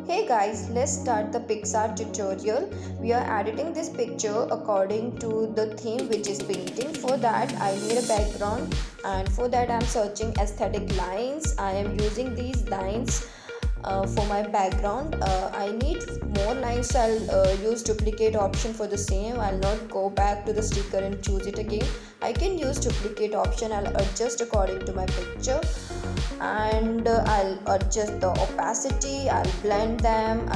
Hey guys, let's start the Pixar tutorial. We are editing this picture according to the theme, which is painting. For that I need a background, and for that I am searching aesthetic lines. I am using these lines for my background. I need more lines, so I'll use duplicate option for the same. I'll not go back to the sticker and choose it again. I can use duplicate option. I'll adjust according to my picture, and I'll adjust the opacity. I'll blend them.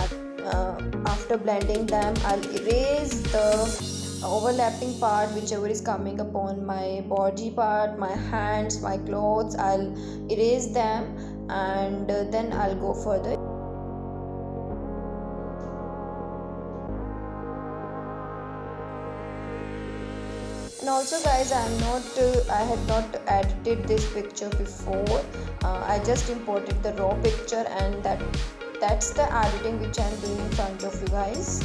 After blending them, I'll erase the overlapping part, whichever is coming upon my body part, my hands, my clothes. I'll erase them, and then I'll go further. And also guys, I had not edited this picture before. I just imported the raw picture, and that's the editing which I'm doing in front of you guys.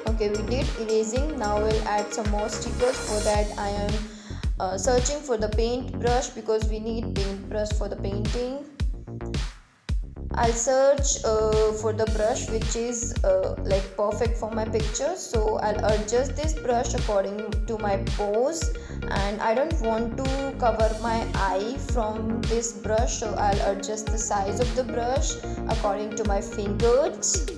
Okay, we did erasing. Now we'll add some more stickers. For that I am searching for the paint brush, because we need paint brush for the painting. I'll search for the brush which is like perfect for my picture. So I'll adjust this brush according to my pose, and I don't want to cover my eye from this brush, so I'll adjust the size of the brush according to my fingers.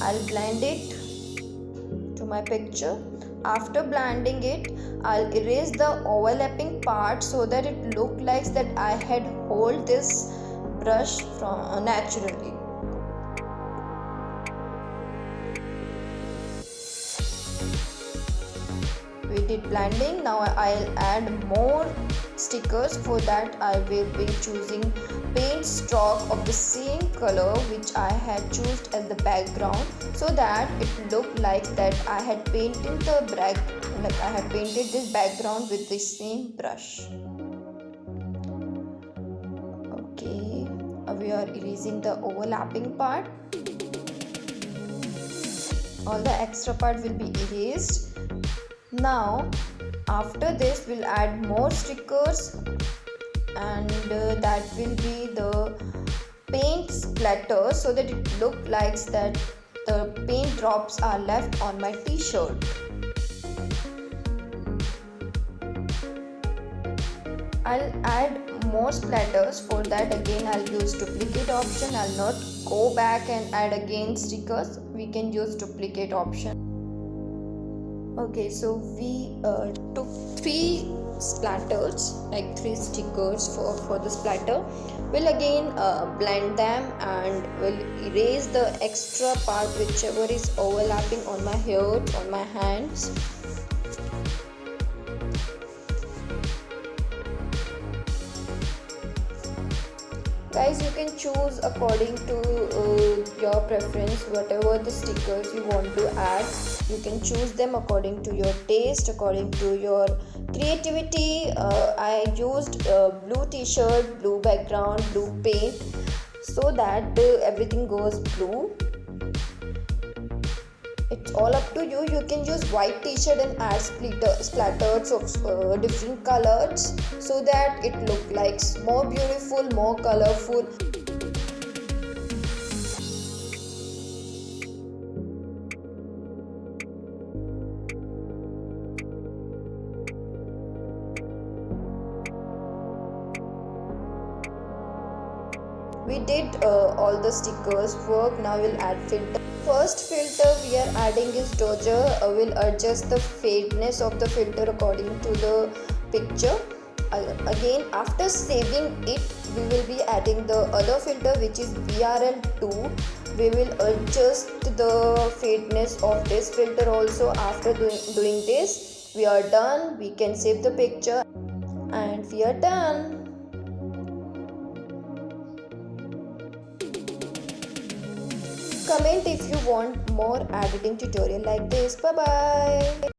I'll blend it to my picture. After blending it, I'll erase the overlapping part so that it look like that I had hold this brush from naturally. We did blending. Now I'll add more stickers. For that I will be choosing paint stroke of the same color which I had chosen as the background, so that it looked like that I had painted this background with the same brush. Okay, we are erasing the overlapping part. All the extra part will be erased. Now after this we'll add more stickers, and that will be the paint splatter, so that it look like that the paint drops are left on my t-shirt. I'll add more splatters. For that again I'll use duplicate option. I'll not go back and add again stickers. We can use duplicate option. Okay, so we took 3 splatters, like 3 stickers for the splatter. We'll again blend them, and we'll erase the extra part whichever is overlapping on my hair, on my hands. Guys, you can choose according to your preference. Whatever the stickers you want to add, you can choose them according to your taste, according to your creativity. I used blue t-shirt, blue background, blue paint, so that everything goes blue. It's all up to you. You can use white t-shirt and add splatters of different colors, so that it look like more beautiful, more colorful. We did all the stickers work. Now we'll add filter. First filter we are adding is dodger. We'll adjust the fadeness of the filter according to the picture. Again, after saving it, we will be adding the other filter, which is BRL2. We will adjust the fadeness of this filter also. After doing this, we are done. We can save the picture, and we are done. Comment if you want more editing tutorial like this. Bye bye.